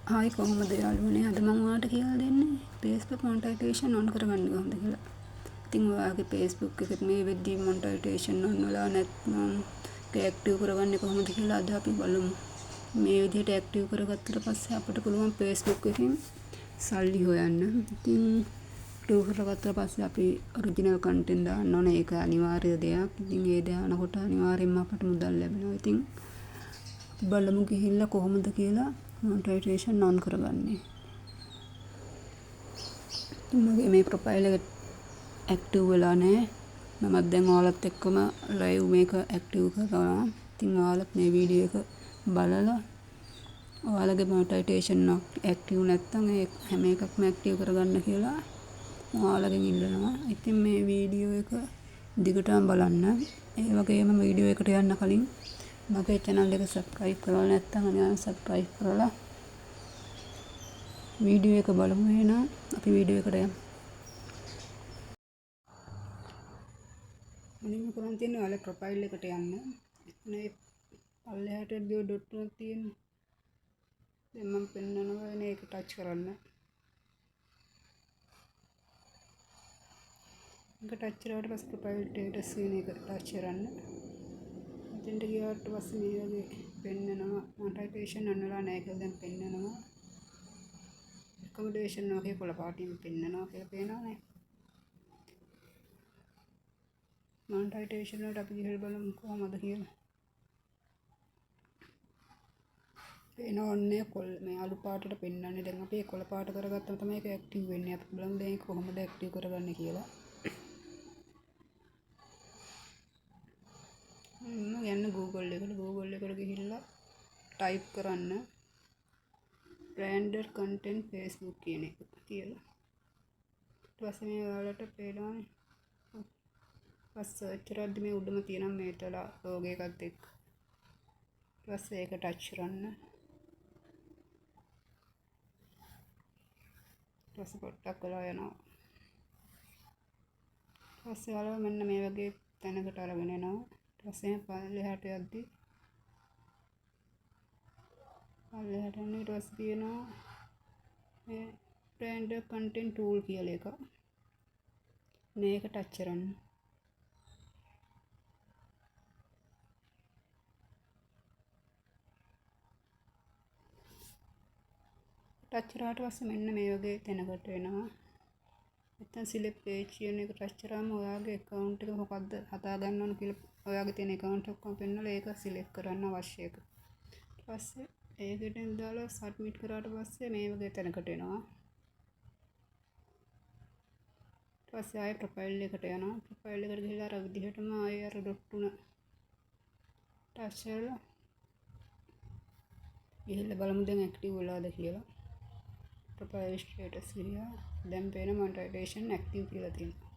Hi කොහොමද යාළුවනේ අද මම ඔයාලට කියලා දෙන්නේ Facebook මොනිටයිසේෂන් ඔන් කරගන්න කොහොමද කියලා. ඉතින් ඔයාගේ Facebook එකේ මේ වෙද්දී මොනිටයිසේෂන් ඔන් වෙලා නැත්නම් ඒක ඇක්ටිව් කරගන්නේ කොහොමද කියලා අද අපි බලමු. මේ විදිහට ඇක්ටිව් කරගත්තට පස්සේ අපිට පුළුවන් Facebook එකෙන් සල්ලි හොයන්න. ඉතින් ඇක්ටිව් කරගත්තට පස්සේ අපි ඔරිජිනල් කන්ටෙන්ට් දාන්න ඕනේ. ඒක අනිවාර්ය දෙයක්. ඉතින් ඒ දානකොට අනිවාර්යෙන්ම අපට මුදල් ලැබෙනවා. ඉතින් බලමු ගිහිල්ලා කොහොමද කියලා මොනිටයිසේෂන් ඔන් කරගන්නේ. මගේ මේ ප්‍රොෆයිල් එක ඇක්ටිව් වෙලා නැහැ. මමත් දැන් ඔයාලත් එක්කම ලයිව් මේක ඇක්ටිව් කරනවා. ඉතින් ඔයාලත් මේ වීඩියෝ එක බලලා ඔයාලගේ මොනිටයිසේෂන් ඇක්ටිව් නැත්නම් ඒ හැම එකක්ම ඇක්ටිව් කරගන්න කියලා ඔයාලගෙන් ඉල්ලනවා. ඉතින් මේ වීඩියෝ එක දිගටම බලන්න. ඒ වගේම වීඩියෝ එකට යන්න කලින් මගේ channel එක subscribe කරලා නැත්නම් අනිවාර්යෙන් subscribe කරලා වීඩියෝ එක බලමු. එහෙනම් අපි වීඩියෝ එකට යමු. මුලින්ම කරන් තියෙන්නේ ඔයාලගේ ප්‍රොෆයිල් එකට යන්න. මේ පල්ලෙහාට ගිය ඩොට් තුනක් තියෙනවා. දැන් මම පෙන්නනවා මේක ටච් කරන්න. මේක ටච් කරාට පස්සේ ප්‍රොෆයිල් ස්ටේටස් කියන එක ටච් කරන්න. එතෙන්ට ගියාට පස්සේ මේ වගේ පෙන්නනවා මොනිටයිසේෂන් ඔන් වෙලා නැහැ කියලා දැන් පෙන්නනවා. accommodation වගේ කොළ පාටින් පෙන්නනවා කියලා පේනවනේ. මොනිටයිසේෂන් වලට අපි ගිහලා බලමු කොහමද කියලා. පේනවන්නේ මේ අලු පාටට පෙන්නන්නේ. දැන් අපි කොළ පාට කරගත්තම තමයි ඒක ඇක්ටිව් වෙන්නේ. අපි බලමු දැන් ඒක කොහොමද ඇක්ටිව් කරගන්නේ කියලා. යන්න Google එකට ගිහිල්ලා ටයිප් කරන්න branded content Facebook කියන එක කියලා. ඊට පස්සේ මේ ඔයාලට පේනවනේ. සර්ච් කරද්දි මේ උඩම තියෙන මේතලා ලෝගෝ එකත් එක්ක. ඊට පස්සේ ඒක ටච් කරන්න. ඊට පස්සේ පොට්ටක් වෙලා යනවා. ඊට පස්සේ ඔයාලා මෙන්න මේ වගේ තැනකට අරගෙන එනවා. ඊට පස්සේ පල්ලෙහාට යද්දි ඊට පස්සේ තියෙනවා මේ branded content tool කියලා එක. මේක ටච් කරන්න. ටච් කරාට පස්සේ මෙන්න මේ වගේ තැනකට එනවා. නැත්නම් select page කියන එක ටච් කරාම ඔයාගේ account එක මොකද්ද හදා ගන්න ඕන කියලා ඔයාගේ තියෙන account ඔක්කොම පෙන්නලා ඒක select කරන්න අවශ්‍ය එක. ඊට පස්සේ ඒකට දාලා submit කරාට පස්සේ මේ වගේ තැනකට එනවා. ඊට පස්සේ ආයෙ ප්‍රොෆයිල් එකට යනවා. ප්‍රොෆයිල් එකට ගිහලා අර විදිහටම ආයෙ අර ඩොට් තුන ටච් කරලා ගිහලා බලමු දැන් ඇක්ටිව් වෙලාද කියලා. ප්‍රොෆයිල් ස්ටේටස් ගියා. දැන් පේන මොනිටයිසේෂන් ඇක්ටිව් කියලා තියෙනවා.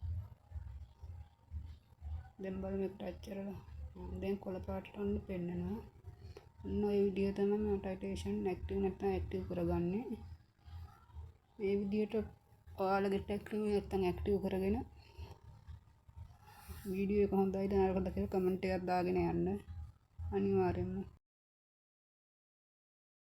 දැන් බලමු ඒක ටච් කරලා. දැන් කොළ පාටට ඔන්න පෙන්නනවා. ඔන්න ඔය විදිය තමයි මොනිටයිසේෂන් ඇක්ටිව් නැත්නම් ඇක්ටිව් කරගන්නේ. මේ විදියට ඔයාලගේ ඇක්ටිව් නැත්නම් ඇක්ටිව් කරගෙන වීඩියෝ එක හොඳයිද නරකද කියලා කමෙන්ට් එකක් දාගෙන යන්න. අනිවාර්යෙන්ම